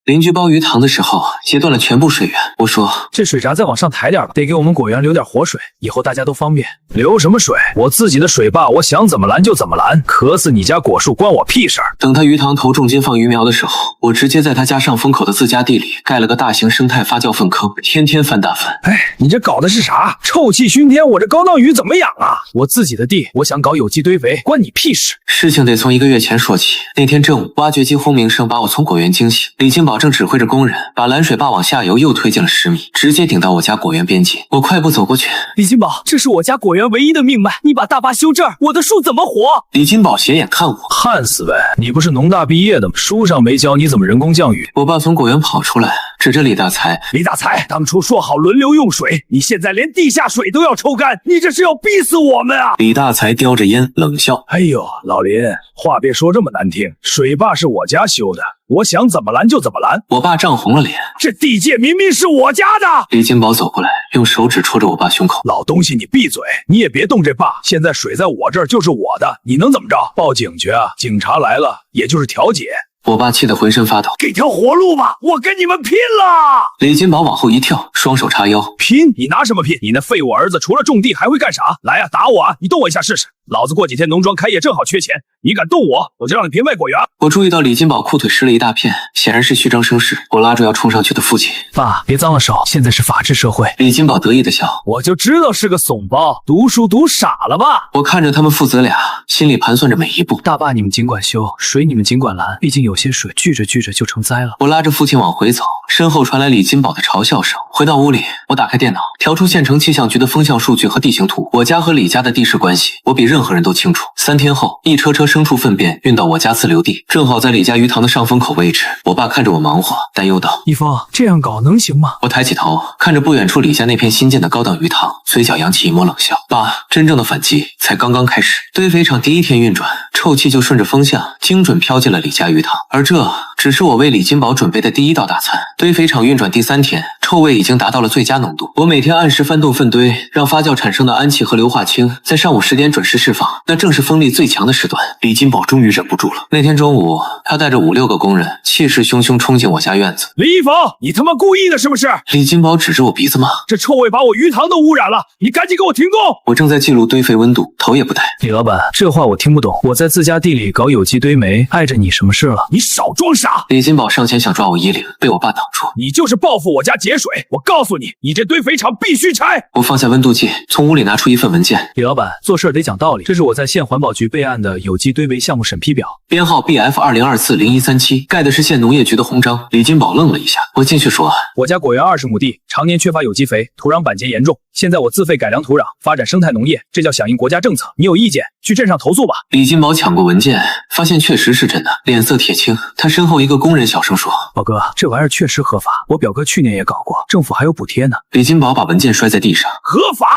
邻居煲鱼塘的时候截断了全部水源。我说这水闸再往上抬点吧，得给我们果园留点活水，以后大家都方便。留什么水？我自己的水坝，我想怎么拦就怎么拦，渴死你家果树关我屁事儿。等他鱼塘投重金放鱼苗的时候，我直接在他家上风口的自家地里盖了个大型生态发酵粪坑，天天翻大粪。哎，你这搞的是啥？臭气熏天，我这高档鱼怎么养啊？我自己的地，我想搞有机堆肥，关你屁事。事情得从1个月前说起。那天正午，挖掘机轰鸣声把我从果园惊醒。李金宝正指挥着工人把拦水坝往下游又推进了10米，直接顶到我家果园边界。我快步走过去，李金宝，这是我家果园唯一的命脉，你把大坝修这儿，我的树怎么活？李金宝斜眼看我，旱死呗！你不是农大毕业的吗？书上没教你怎么人工降雨。我爸从果园跑出来，指着李大才：“李大才，当初说好轮流用水，你现在连地下水都要抽干，你这是要逼死我们啊！”李大才叼着烟冷笑：“哎呦，老林，话别说这么难听，水坝是我家修的，我想怎么拦就怎么拦。”我爸涨红了脸：“这地界明明是我家的！”李金宝走过来，用手指戳着我爸胸口：“老东西，你闭嘴！你也别动这坝，现在水在我这儿就是我的，你能怎么着？报警去啊！警察来了，也就是调解。”我爸气得浑身发抖：“给条活路吧，我跟你们拼了！”李金宝往后一跳，双手叉腰：“拼？你拿什么拼？你那废物儿子除了种地还会干啥？来呀，打我啊！你动我一下试试。老子过几天农庄开业正好缺钱，你敢动我，我就让你评外果园。”我注意到李金宝裤腿湿了一大片，显然是虚张声势。我拉住要冲上去的父亲：“爸，别脏了手，现在是法治社会。”李金宝得意地笑：“我就知道是个怂包，读书读傻了吧？”我看着他们父子俩，心里盘算着每一步。大坝你们尽管修，水你们尽管拦，毕竟有些水聚着聚着就成灾了。我拉着父亲往回走，身后传来李金宝的嘲笑声。回到屋里，我打开电脑，调出县城气象局的风向数据和地形图。我家和李家的地势关系，我比任何人都清楚。3天后，一车车牲畜粪便运到我家自留地，正好在李家鱼塘的上风口位置。我爸看着我忙活，担忧道：“一峰，这样搞能行吗？”我抬起头，看着不远处李家那片新建的高档鱼塘，嘴角扬起一抹冷笑：“爸，真正的反击才刚刚开始。”堆肥厂第1天运转，臭气就顺着风向精准飘进了李家鱼塘，而这只是我为李金宝准备的第1道大餐。堆肥厂运转第3天，臭味已经达到了最佳浓度。我每天按时翻动粪堆，让发酵产生的氨气和硫化氢在上午10点准时释放，那正是风力最强的时段。李金宝终于忍不住了。那天中午，他带着5、6个工人，气势汹汹冲进我家院子。“李一峰，你他妈故意的是不是？”李金宝指着我鼻子骂：“这臭味把我鱼塘都污染了，你赶紧给我停工！”我正在记录堆肥温度，头也不抬：“李老板，这话我听不懂，我在自家地里搞有机堆煤，碍着你什么事了？你少装傻！”李金宝上前想抓我衣领，被我爸挡住：“你就是报复我家节水！我告诉你，你这堆肥厂必须拆！”我放下温度计，从屋里拿出一份文件：“李老板，做事得讲道理，这是我在县环保局备案的有机堆肥项目审批表，编号 BF20240137，盖的是县农业局的红章。”李金宝愣了一下，我继续说：“我家果园20亩地，常年缺乏有机肥，土壤板结严重。现在我自费改良土壤，发展生态农业，这叫响应国家政策。你有意见，去镇上投诉吧。”李金宝抢过文件，发现确实是真的，脸色铁青。他身后一个工人小声说：“宝哥，这玩意儿确实合法，我表哥去年也搞过，政府还有补贴呢。”李金宝把文件摔在地上：“合法？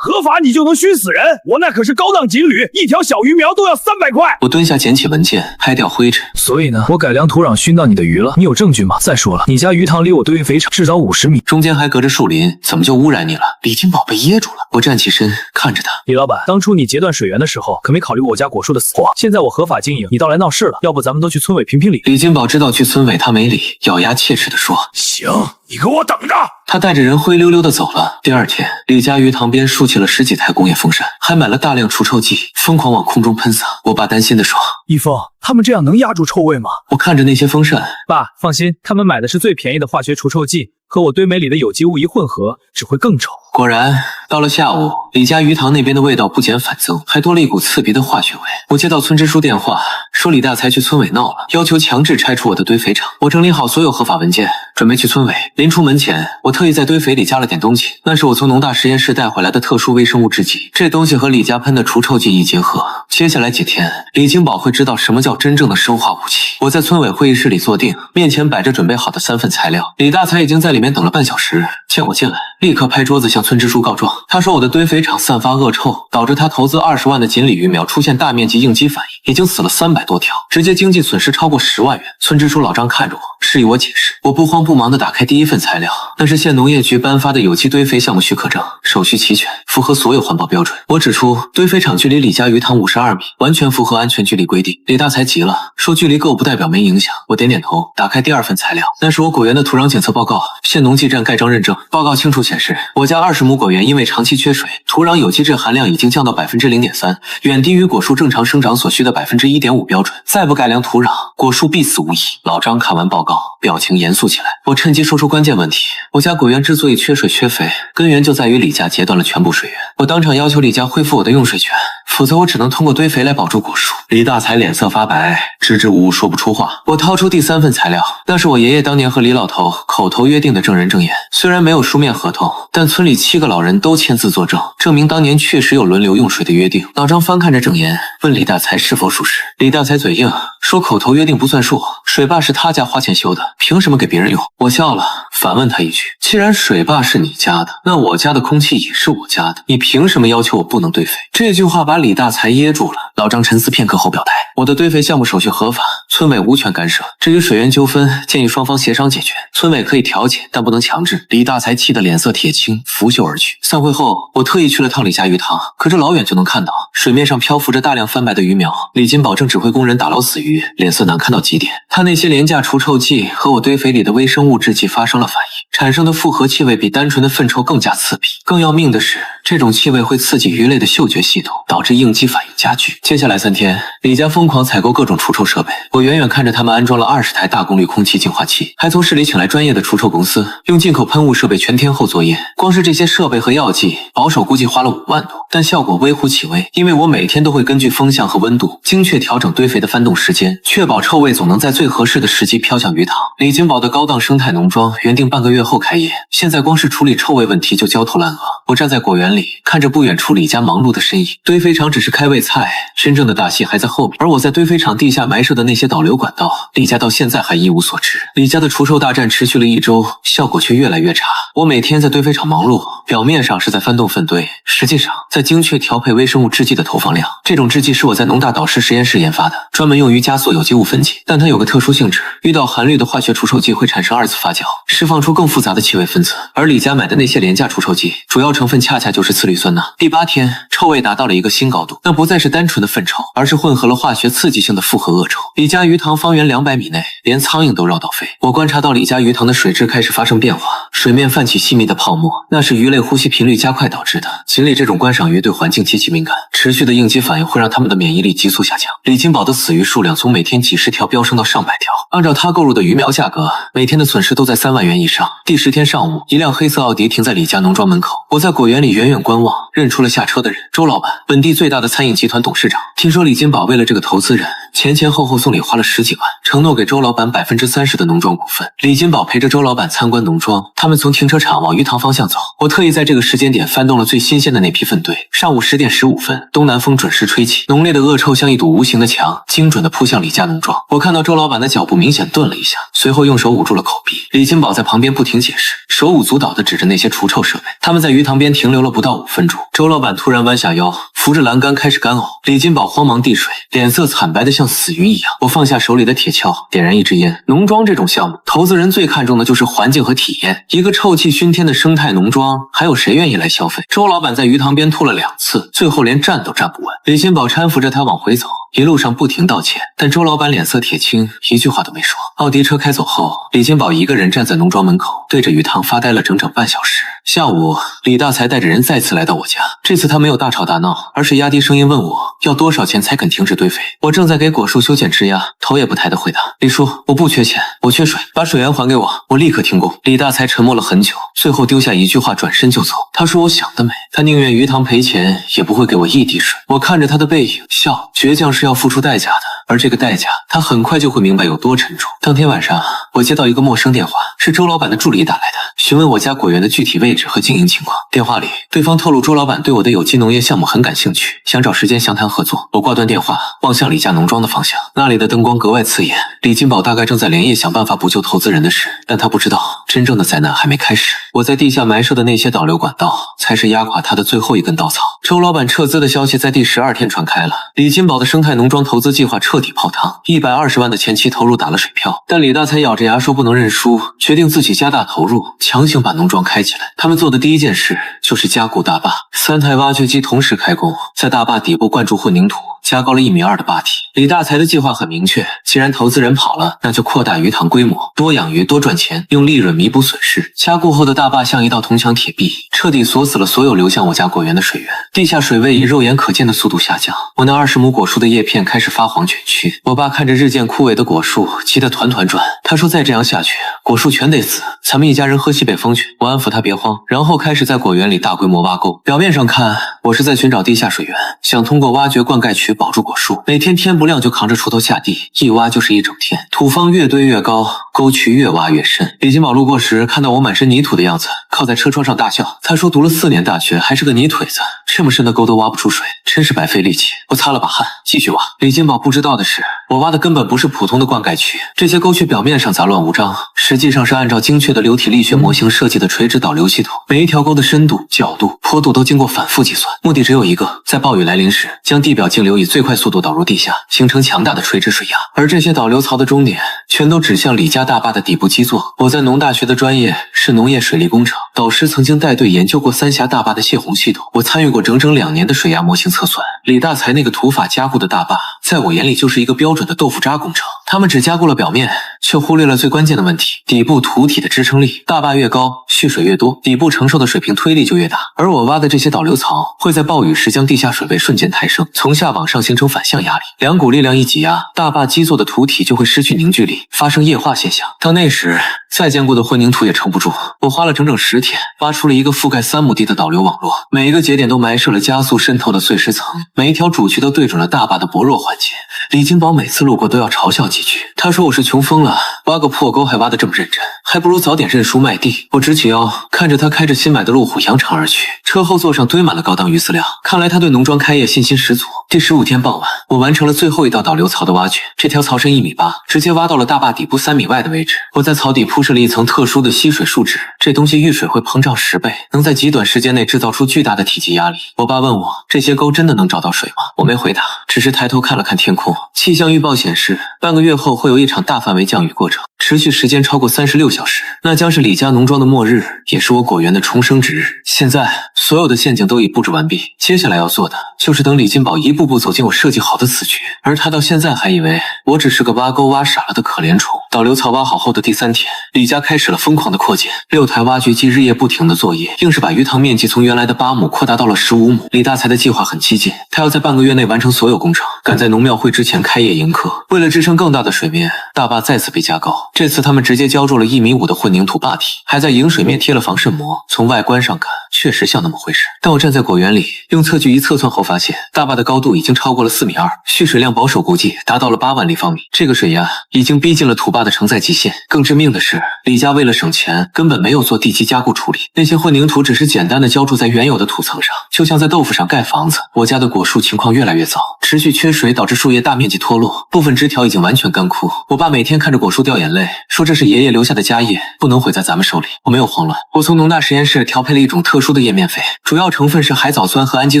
合法你就能熏死人？我那可是高档锦鲤，一条小鱼苗都要300块。”我蹲下捡起文件，拍掉灰尘。所以呢，我改良土壤熏到你的鱼了，你有证据吗？再说了，你家鱼塘离我堆肥厂至少50米，中间还隔着树林，怎么就污染你了？李金宝被噎住了。我站起身看着他：“李老板，当初你截断水源的时候，可没考虑过我家果树的死活。现在我合法经营，你倒来闹事了，要不咱们都去村委评评理。”李金宝知道去村委他没理，咬牙切齿地说：“行，你给我等着！”他带着人灰溜溜地走了。第2天，李家鱼塘边竖起了10几台工业风扇，还买了大量除臭剂，疯狂往空中喷洒。我爸担心地说：“一峰，他们这样能压住臭味吗？”我看着那些风扇：“爸，放心，他们买的是最便宜的化学除臭剂，和我堆煤里的有机物一混合，只会更臭。”果然，到了下午，李家鱼塘那边的味道不减反增，还多了一股刺鼻的化学味。我接到村支书电话，说李大才去村委闹了，要求强制拆除我的堆肥厂。我整理好所有合法文件，准备去村委。临出门前，我特意在堆肥里加了点东西，那是我从农大实验室带回来的特殊微生物制剂。这东西和李家喷的除臭剂一结合，接下来几天，李金宝会知道什么叫真正的生化武器。我在村委会议室里坐定，面前摆着准备好的3份材料。李大才已经在里面等了半小时，见我进来，立刻拍桌子向村支书告状。他说我的堆肥厂散发恶臭，导致他投资20万的锦鲤鱼苗出现大面积应激反应，已经死了300多条，直接经济损失超过10万元。村支书老张看着我，示意我解释。我不慌不忙地打开第一份材料，那是县农业局颁发的有机堆肥项目许可证，手续齐全，符合所有环保标准。我指出堆肥场距离李家鱼塘52米，完全符合安全距离规定。李大才急了，说距离够不代表没影响。我点点头，打开第2份材料，那是我果园的土壤检测报告，县农技站盖章认证。报告清楚显示，我家20亩果园因为长期缺水，土壤有机质含量已经降到0.3%，远低于果树正常生长所需的1.5%标准。再不改良土壤，果树必死无疑。老张看完报告，表情严肃起来。我趁机说出关键问题：我家果园之所以缺水缺肥，根源就在于李家截断了全部水源。我当场要求李家恢复我的用水权，否则我只能通过堆肥来保住果树。李大才脸色发白，支支吾吾说不出话。我掏出第3份材料，那是我爷爷当年和李老头口头约定的证人证言。虽然没有书面合同，但村里7个老人都签字作证，证明当年确实有轮流用水的约定。老张翻看着证言，问李大才是否属实。李大才嘴硬，说口头约定不算数，水坝是他家花钱修的，凭什么给别人用？我笑了，反问他一句：既然水坝是你家的，那我家的空气也是我家的，你凭什么要求我不能堆肥？这句话把李大才噎住了。老张沉思片刻后表态：我的堆肥项目手续合法，村委无权干涉。至于水源纠纷，建议双方协商解决，村委可以调解，但不能强制。李大才气得脸色铁青，拂袖而去。散会后，我特意去了趟李家鱼塘，可这老远就能看到水面上漂浮着大量翻白的鱼苗。李金宝正指挥工人打捞死鱼，脸色难看到极点。他那些廉价除臭剂和我堆肥里的微生物制剂发生了反应，产生的复合气味比单纯的粪臭更加刺鼻。更要命的是，这种气味会刺激鱼类的嗅觉系统，导致应激反应加剧。接下来3天，李家疯狂采购各种除臭设备，我远远看着他们安装了20台大功率空气净化器，还从市里请来专业的除臭公司，用进口喷雾设备全天候作业。光是这些设备和药剂，保守估计花了5万多，但效果微乎其微，因为我每天都会根据风向和温度精确调整堆肥的翻动时间，确保臭味总能在最合适的时机飘向鱼塘。李金宝的高档生态农庄原定半个月后开业，现在光是处理臭味问题就焦头烂额。我站在果园里，看着不远处李家忙碌的身影。堆肥场只是开胃菜，真正的大戏还在后面。而我在堆肥场地下埋设的那些导流管道，李家到现在还一无所知。李家的除臭大战持续了1周，效果却越来越差。我每天在堆肥场忙碌，表面上是在翻动粪堆，实际上在精确调配微生物制剂的投放量。这种制剂是我在农大导师实验室研发的，专门用于加速有机物分解，但它有个特殊性质，遇到含氯的化学除臭剂会产生2次发酵，释放出更复杂的气味分子。而李家买的那些廉价除臭剂，主要成分恰恰就是次氯酸钠。第8天，臭味达到了一个新高度，那不再是单纯的粪臭，而是混合了化学刺激性的复合恶臭。李家鱼塘方圆200米内，连苍蝇都绕道飞。我观察到李家鱼塘的水质开始发生变化，水面泛起细密的泡沫，那是鱼类呼吸频率加快导致的。锦鲤这种观赏鱼对环境极其敏感，持续的应激反应会让它们的免疫力急速下降。李金宝的死鱼数量从每天几十条飙升到上百条，按照他购入的鱼苗价格，每天的损失都在3万元以上。第10天上午，一辆黑色奥迪停在李家农庄门口，我在果园里远远观望，认出了下车的人，周老板，本地最大的餐饮集团董事长。听说李金宝为了这个投资人，前后送礼花了10几万，承诺给周老板30%的农庄股份。李金宝陪着周老板参观农庄，他们从停车场往鱼塘方向走。我特意在这个时间点翻动了最新鲜的那批粪堆。上午10点15分，东南风准时吹起，浓烈的恶臭像一堵无形的墙，精准地扑向李家农庄。我看到周老板的脚步明显顿了一下，随后用手捂住了口鼻。李金宝在旁边不停解释，手舞足蹈地指着那些除臭设备。他们在鱼塘边停留了不到5分钟，周老板突然弯下腰，扶着栏杆开始干呕。李金宝慌忙递水，脸色惨白得像死鱼一样。我放下手里的铁锹，点燃一支烟。农庄这种项目，投资人最看重的就是环境和体验。一个臭气熏天的生态农庄，还有谁愿意来消费？周老板在鱼塘边吐了2次，最后连站都站不稳。李金宝搀扶着他往回走，一路上不停道歉，但周老板脸色铁青，一句话都没说。奥迪车开走后，李金宝一个人站在农庄门口，对着鱼塘发呆了整整半小时。下午，李大才带着人再次来到我家，这次他没有大吵大闹，而是压低声音问我要多少钱才肯停止堆肥。我正在给果树修剪枝丫，头也不抬地回答：李叔，我不缺钱，我缺水，把水源还给我，我立刻停工。李大才沉默了很久，最后丢下一句话转身就走。他说我想得美，他宁愿鱼塘赔钱，也不会给我一滴水。我看着他的背影笑，倔强是要付出代价的，而这个代价他很快就会明白有多沉重。当天晚上，我接到一个陌生电话，是周老板的助理打来的，询问我家果园的具体位置和经营情况。电话里，对方透露周老板对我的有机农业项目很感兴趣，想找时间详谈合作。我挂断电话，望向李家农庄的方向，那里的灯光格外刺眼。李金宝大概正在连夜想办法补救投资人的事，但他不知道真正的灾难还没开始。我在地下埋设的那些导流管道才是压垮他的最后一根稻草。周老板撤资的消息在第12天传开了，李金宝的生态农庄投资计划彻底泡汤，120万的前期投入打了水漂。但李大才咬着牙说不能认输，决定自己加大投入，强行把农庄开起来。他们做的第一件事就是加固大坝，3台挖掘机同时开工，在大坝底部灌注混凝土，加高了1.2米的坝体。李大才的计划很明确，既然投资人跑了，那就扩大鱼塘规模，多养鱼多赚钱，用利润弥补损失。加固后的大坝像一道铜墙铁壁，彻底锁死了所有流向我家果园的水源，地下水位以肉眼可见的速度下降。我那20亩果树的叶片开始发黄卷曲，我爸看着日渐枯萎的果树，急得团团转。他说再这样下去，果树全得死，咱们一家人喝西北风去。我安抚他别慌，然后开始在果园里大规模挖沟。表面上看，我是在寻找地下水源，想通过挖掘灌溉渠保住果树。每天天不亮就扛着锄头下地，一挖就是一整天，土方越堆越高，沟渠越挖越深。李金宝路过时看到我满身泥土的样子，靠在车窗上大笑。他说读了4年大学还是个泥腿子，这么深的沟都挖不出水，真是白费力气。我擦了把汗，继续挖。李金宝不知道的是，我挖的根本不是普通的灌溉渠，这些沟渠表面上杂乱无章，实际上是按照精确的流体力学模型设计的垂直导流系统。每一条沟的深度、角度、坡度都经过反复计算，目的只有一个，在暴雨来临时，将地表径流以最快速度导入地下，形成强大的垂直水压。而这些导流槽的终点，全都指向李家大坝的底部基座。我在农大学的专业是农业水利工程，导师曾经带队研究过三峡大坝的泄洪系统，我参与过整整2年的水压模型测算。李大才那个土法加固的大坝，在我眼里就是一个标准的豆腐渣工程。他们只加固了表面，却忽略了最关键的问题：底部土体的支撑力。大坝越高，蓄水越多，底部承受的水平推力就越大。而我挖的这些导流槽，会在暴雨时将地下水位瞬间抬升，从下往上形成反向压力。两股力量一挤压，大坝基座的土体就会失去凝聚力，发生液化现象。到那时，再坚固的混凝土也撑不住。我花了整整10天，挖出了一个覆盖3亩地的导流网络，每一个节点都埋设了加速渗透的碎石层，每一条主渠都对准了大坝的薄弱环节。李金宝每次路过都要嘲笑几句，他说我是穷疯了，挖个破沟还挖得这么认真，还不如早点认输卖地。我直起腰，看着他开着新买的路虎扬长而去，车后座上堆满了高档鱼饲料，看来他对农庄开业信心十足。第15天傍晚，我完成了最后一道导流槽的挖掘，这条槽深1.8米，直接挖到了大坝底部3米外的位置。我在槽底铺设了一层特殊的吸水树脂，这东西遇水会膨胀10倍，能在极短时间内制造出巨大的体积压力。我爸问我，这些沟真的能找到水吗？我没回答，只是抬头看了看天空。气象预报显示，半个月后会有一场大范围降雨过程，持续时间超过36小时，那将是李家农庄的末日，也是我果园的重生之日。现在所有的陷阱都已布置完毕，接下来要做的就是等李金宝一步步走进我设计好的死局，而他到现在还以为我只是个挖沟挖傻了的可怜虫。导流槽挖好后的第3天，李家开始了疯狂的扩建，6台挖掘机日夜不停的作业，硬是把鱼塘面积从原来的8亩扩大到了15亩。李大才的计划很激进，他要在半个月内完成所有工程，赶在农庙会之前开业迎客。为了支撑更大的水面，大坝再次被加高，这次他们直接浇筑了1.5米的混凝土坝体，还在迎水面贴了防渗膜。从外观上看，确实像那么回事。但我站在果园里，用测距仪测算后发现，大坝的高度已经超过了4.2米，蓄水量保守估计达到了8万立方米。这个水压已经逼近了土坝的承载极限。更致命的是，李家为了省钱，根本没有做地基加固处理，那些混凝土只是简单的浇筑在原有的土层上，就像在豆腐上盖房子。我家的果树情况越来越糟，持续缺水导致树叶大面积脱落，部分枝条已经完全干枯。我爸每天看着果树掉眼泪，说这是爷爷留下的家业，不能毁在咱们手里。我没有慌乱，我从农大实验室调配了一种特殊的叶面肥，主要成分是海藻酸和氨基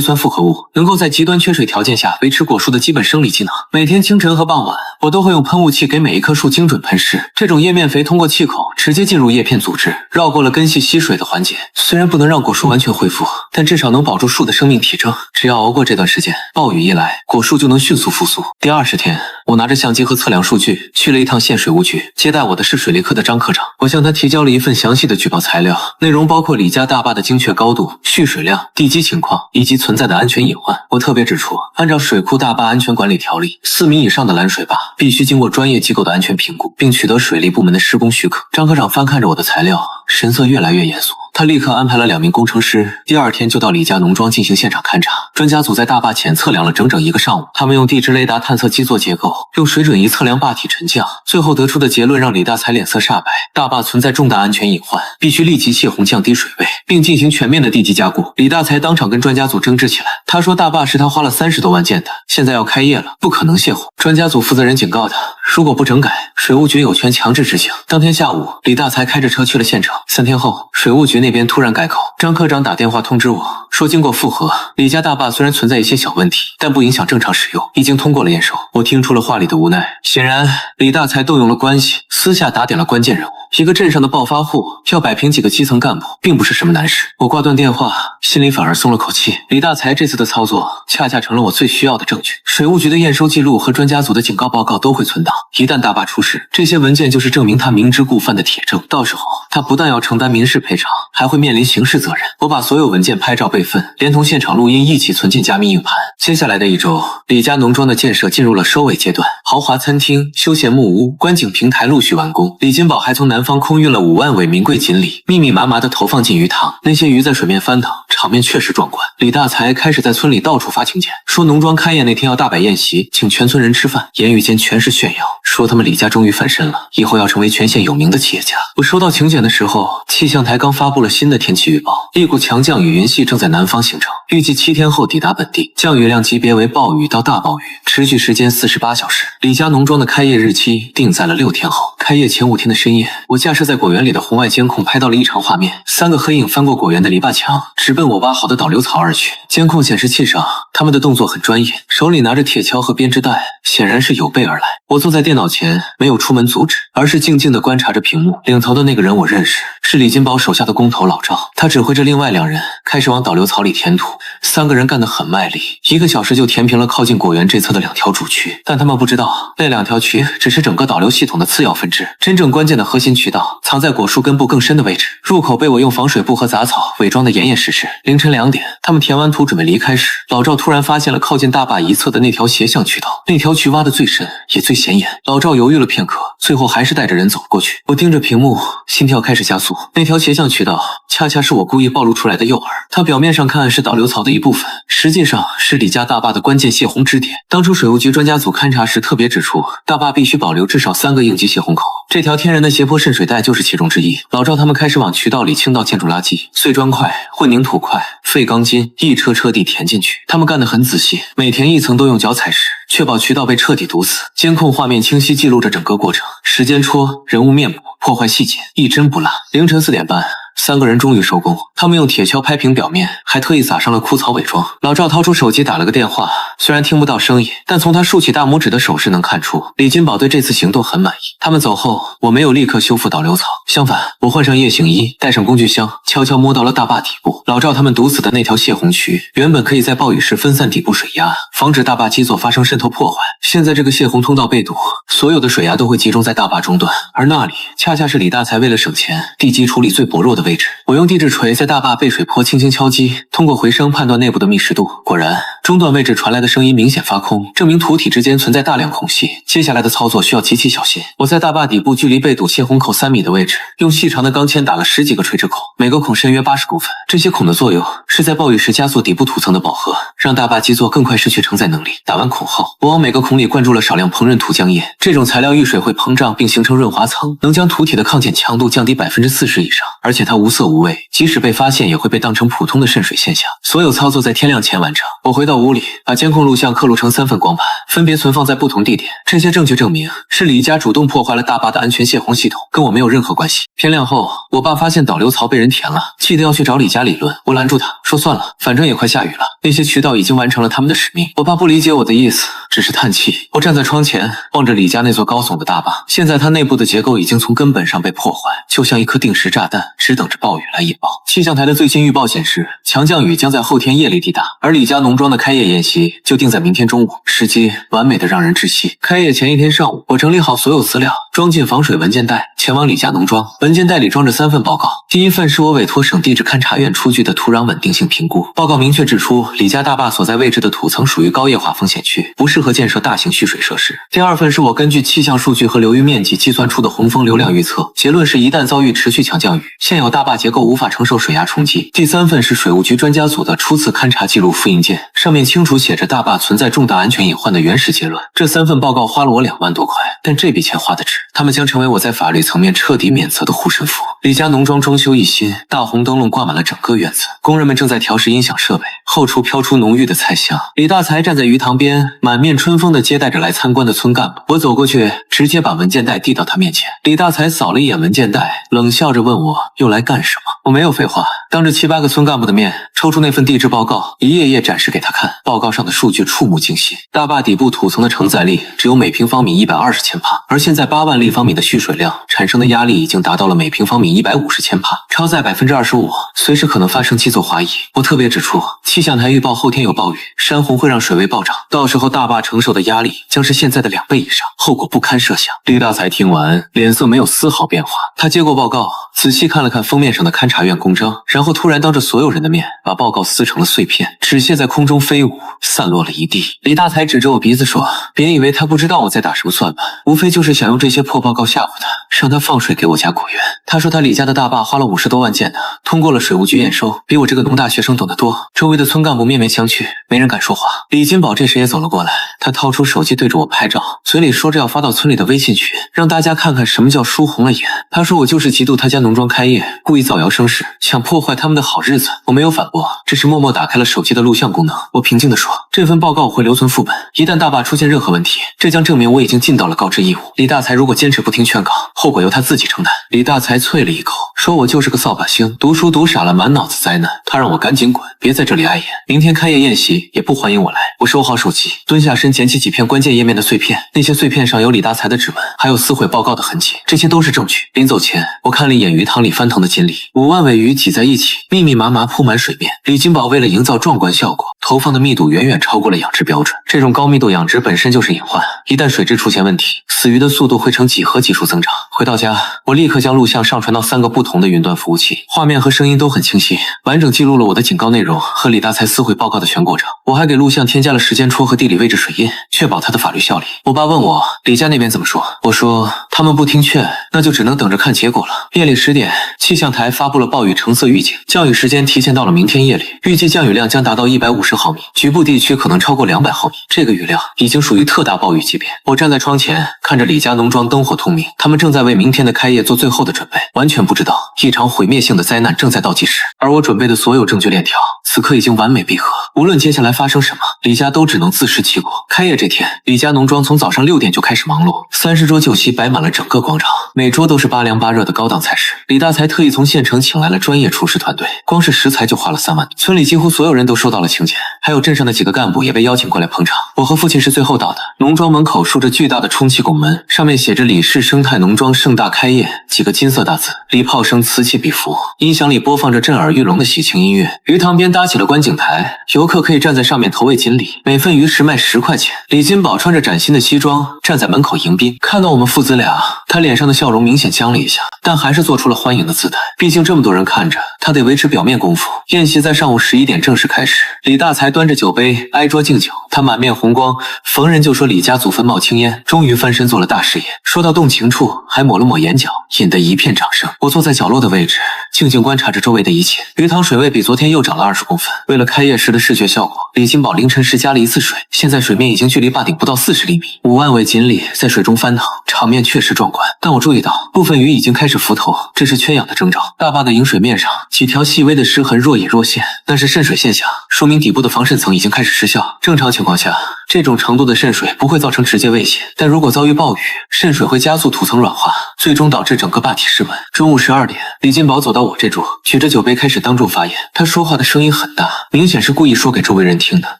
酸复合物，能够在极端缺水条件下维持果树的基本生理机能。每天清晨和傍晚，我都会用喷雾器给每一棵树精准喷施。这种叶面肥通过气口直接进入叶片组织，绕过了根系吸水的环节。虽然不能让果树完全恢复，但至少能保住树的生命体征。只要熬过这段时间，暴雨一来，果树就能迅速复苏。第20天，我拿着相机和测量数据去了一趟县水务局，接待我的是水利科的张科长。我向他提交了一份详细的举报材料，内容包括李家大坝的精确高度、蓄水量、地基情况以及存在的安全隐患。我特别指出，按照水库大坝安全管理条例，4米以上的拦水坝必须经过专业机构的安全评估，并取得水利部门的施工许可。张科长翻看着我的材料，神色越来越严肃。他立刻安排了2名工程师，第2天就到李家农庄进行现场勘查。专家组在大坝前测量了整整1个上午，他们用地质雷达探测基座结构，用水准仪测量坝体沉降，最后得出的结论让李大才脸色煞白。大坝存在重大安全隐患，必须立即泄洪降低水位，并进行全面的地基加固。李大才当场跟专家组争执起来，他说大坝是他花了30多万建的，现在要开业了，不可能泄洪。专家组负责人警告他，如果不整改，水务局有权强制执行。当天下午，李大才开着车去了县城。3天后，水务局那那边突然改口，张科长打电话通知我说，经过复核，李家大坝虽然存在一些小问题，但不影响正常使用，已经通过了验收。我听出了话里的无奈，显然李大才动用了关系，私下打点了关键人物。一个镇上的暴发户要摆平几个基层干部，并不是什么难事。我挂断电话，心里反而松了口气。李大才这次的操作，恰恰成了我最需要的证据。水务局的验收记录和专家组的警告报告都会存档，一旦大坝出事，这些文件就是证明他明知故犯的铁证。到时候他不但要承担民事赔偿，还会面临刑事责任。我把所有文件拍照备份，连同现场录音一起存进加密硬盘。接下来的一周，李家农庄的建设进入了收尾阶段，豪华餐厅、休闲木屋、观景平台陆续完工。李金宝还从南方空运了5万尾名贵锦鲤，密密麻麻地投放进鱼塘，那些鱼在水面翻腾，场面确实壮观。李大才开始在村里到处发请柬，说农庄开业那天要大摆宴席，请全村人吃饭，言语间全是炫耀，说他们李家终于翻身了，以后要成为全县有名的企业家。我收到请柬的时候，气象台刚发布了新的天气预报，一股强降雨云系正在南方形成，预计7天后抵达本地，降雨量级别为暴雨到大暴雨，持续时间48小时。李家农庄的开业日期定在了6天后。开业前5天的深夜，我架设在果园里的红外监控拍到了异常画面，3个黑影翻过果园的篱笆墙，直奔我挖好的导流槽而去。监控显示器上，他们的动作很专业，手里拿着铁锹和编织袋，显然是有备而来。我坐在电脑前，没有出门阻止，而是静静地观察着屏幕。领头的那个人我认识，是李金宝手下的工头老赵，他指挥着另外2人开始往导流槽里填土。3个人干得很卖力，1个小时就填平了靠近果园这侧的2条主渠，但他们不知道，那2条渠只是整个导流系统的次要分支，真正关键的核心渠道藏在果树根部更深的位置。入口被我用防水布和杂草伪装得严严实实。凌晨2点，他们填完土准备离开时，老赵突然发现了靠近大坝一侧的那条斜向渠道，那条渠挖得最深也最显眼。老赵犹豫了片刻，最后还是带着人走了过去。我盯着屏幕，心跳开始加速。那条斜向渠道恰恰是我故意暴露出来的诱饵，它表面上看是导流槽的一部分，实际上是李家大坝的关键泄洪支点。当初水务局专家组勘察时特别指出，大坝必须保留至少3个应急泄洪口，这条天然的斜坡渗水带就是其中之一。老赵他们开始往渠道里倾倒建筑垃圾、碎砖块、混凝土块、废钢筋，一车车地填进去。他们干得很仔细，每填一层都用脚踩实，确保渠道被彻底堵死。监控画面清晰记录着整个过程，时间戳、人物面部、破坏细节，一帧不落。凌晨4点半，3个人终于收工，他们用铁锹拍平表面，还特意撒上了枯草伪装。老赵掏出手机打了个电话，虽然听不到声音，但从他竖起大拇指的手势能看出，李金宝对这次行动很满意。他们走后，我没有立刻修复导流槽，相反，我换上夜行衣，带上工具箱，悄悄摸到了大坝底部。老赵他们堵死的那条泄洪渠，原本可以在暴雨时分散底部水压，防止大坝基座发生渗透破坏。现在这个泄洪通道被堵，所有的水压都会集中在大坝中段，而那里恰恰是李大才为了省钱，地基处理最薄弱的位置。我用地质锤在大坝背水坡轻轻敲击，通过回声判断内部的密实度。果然，中段位置传来的声音明显发空，证明土体之间存在大量空隙。接下来的操作需要极其小心。我在大坝底部距离被堵泄洪口3米的位置，用细长的钢钎打了10几个垂直孔，每个孔深约80公分。这些孔的作用是在暴雨时加速底部土层的饱和，让大坝基座更快失去承载能力。打完孔后，我往每个孔里灌注了少量烹饪土浆液，这种材料遇水会膨胀并形成润滑层，能将土体的抗碱强度降低40%以上，而且它无色无味，即使被发现也会被当成普通的渗水现象。所有操作在天亮前完成。我回到屋里，把监控录像刻录成3份光盘，分别存放在不同地点。这些证据证明是李家主动破坏了大坝的安全泄洪系统，跟我没有任何关系。天亮后，我爸发现导流槽被人填了，气得要去找李家理论。我拦住他说算了，反正也快下雨了，那些渠道已经完成了他们的使命。我爸不理解我的意思，只是叹气。我站在窗前，望着李家那座高耸的大坝，现在它内部的结构已经从根本上被破坏，就像一颗定时炸弹，只等着暴雨来引爆。气象台的最新预报显示，强降雨将在后天夜里抵达，而李家农庄的开业宴席就定在明天中午，时机完美的让人窒息。开业前一天上午，我整理好所有资料，装进防水文件袋，前往李家农庄。文件袋里装着3份报告，第一份是我委托省地质勘察院出具的土壤稳定性评估，报告明确指出，李家大坝所在位置的土层属于高液化风险区，不适合建设大型蓄水设施。第二份是我根据气象数据和流域面积计算出的洪峰流量预测，结论是一旦遭遇持续强降雨，现有大坝结构无法承受水压冲击。第三份是水务局专家组的初次勘察记录复印件，上面清楚写着大坝存在重大安全隐患的原始结论。这3份报告花了我2万多块，但这笔钱花的值，他们将成为我在法律层面彻底免责的护身符。李家农庄装修一新，大红灯笼挂满了整个院子，工人们正在调试音响设备，后厨飘出浓郁的菜香。李大才站在鱼塘边，满面春风地接待着来参观的村干部。我走过去，直接把文件袋递到他面前。李大才扫了一眼文件袋，冷笑着问我又来干什么。我没有废话，当着7、8个村干部的面，抽出那份地质报告，一页页展示给他看。报告上的数据触目惊心，大坝底部土层的承载力只有每平方米120千帕，而现在8万立方米的蓄水量产生的压力已经达到了每平方米150千帕，超载25%，随时可能发生基座滑移。我特别指出，气象台预报后天有暴雨，山洪会让水位暴涨，到时候大坝承受的压力将是现在的2倍以上，后果不堪设想。李大才听完，脸色没有丝毫变化，他接过报告，仔细看了看封面上的勘察院公章，然后突然当着所有人的面把报告撕成了碎片，纸屑在空中飞舞，散落了一地。李大才指着我鼻子说：“别以为他不知道我在打什么算盘，无非就是想用这些破报告吓唬他，让他放水给我家果园。他说他李家的大坝花了50多万建的，通过了水务局验收，比我这个农大学生懂得多。”周围的村干部面面相觑，没人敢说话。李金宝这时也走了过来，他掏出手机对着我拍照，嘴里说着要发到村里的微信群，让大家看看什么叫输红了眼。他说我就是嫉妒他家农庄开业，故意造谣生事，想破坏他们的好日子。我没有反驳，只是默默打开了手机的录像功能。我平静地说，这份报告我会留存副本，一旦大坝出现任何问题，这将证明我已经尽到了告知义务。李大才如果坚持不听劝告，后果由他自己承担。李大才啐了一口，说我就是个扫把星，读书读傻了，满脑子灾难。他让我赶紧滚，别在这里碍眼。明天开业宴席也不欢迎我来。我收好手机，蹲下身捡起几片关键页面的碎片，那些碎片上有李大才的指纹，还有撕毁报告的痕迹，这些都是证据。临走前，我看了一眼鱼塘里翻腾的锦鲤，5万尾鱼挤在一起，密密麻麻铺满水面。李金宝为了营造壮观效果，投放的密度远远超过了养殖标准。这种高密度养殖本身就是隐患，一旦水质出现问题，死鱼的速度会呈几何级数增长。回到家，我立刻将录像上传到3个不同的云端服务器，画面和声音都很清晰，完整记录了我的警告内容和李大才撕毁报告的全过程。我还给录像添加了时间戳和地理位置水印，确保它的法律效力。我爸问我李家那边怎么说，我说他们不听劝，那就只能等着看结果了。夜里10点，气象台发布了暴雨橙色预警，降雨时间提前到了明天夜里，预计降雨量将达到150毫米，局部地区可能超过200毫米。这个雨量已经属于特大暴雨级别。我站在窗前，看着李家农庄灯火通明，他们正在为明天的开业做最后的准备，完全不知道一场毁灭性的灾难正在倒计时。而我准备的所有证据链条，此刻已经完美闭合，无论接下来发生什么，李家都只能自食其果。开业这天，李家农庄从早上6点就开始忙碌，30桌酒席摆满了整个广场，每桌都是8凉8热的高档菜式。李大才特意从县城请来了专业厨师团队，光是食材就花了3万。村里几乎所有人都收到了请柬，还有镇上的几个干部也被邀请过来捧场。我和父亲是最后到的，农庄门口竖着巨大的充气拱门，上面写着李氏生态农庄盛大开业几个金色大字，礼炮声此起彼伏，音响里播放着震耳欲聋的喜庆音乐。鱼塘边搭起了观景台，游客可以站在上面投喂锦鲤，每份鱼食卖10块钱。李金宝穿着崭新的西装站在门口迎宾，看到我们父子俩，他脸上的笑容明显僵了一下，但还是做出了欢迎的姿态。毕竟这么多人看着，他得维持表面功夫。宴席在上午11点正式开始，李大才端着酒杯挨桌敬酒，他满面红光，逢人就说李家祖坟冒青烟，终于翻身做了大事业。说到动情处，还抹了抹眼角，引得一片掌声。我坐在角落的位置，静静观察着周围的一切。鱼塘水位比昨天又涨了20公分。为了开业时的视觉效果，李金宝凌晨时加了1次水，现在水面已经距离坝顶不到40厘米。5万尾锦鲤在水中翻腾，场面确实壮观。但我注意到部分鱼已经开始浮头，这是缺氧的征兆。大坝的饮水面上几条细微的湿痕若隐若现，那是渗水现象，说明底部的防渗层已经开始失效。正常情况下，这种程度的渗水不会造成直接威胁，但如果遭遇暴雨，渗水会加速土层软化，最终导致整个坝体失稳。中午12点，李金宝走到我这桌，举着酒杯开始当众发言。他说话的声音很大，明显是故意说给周围人听的。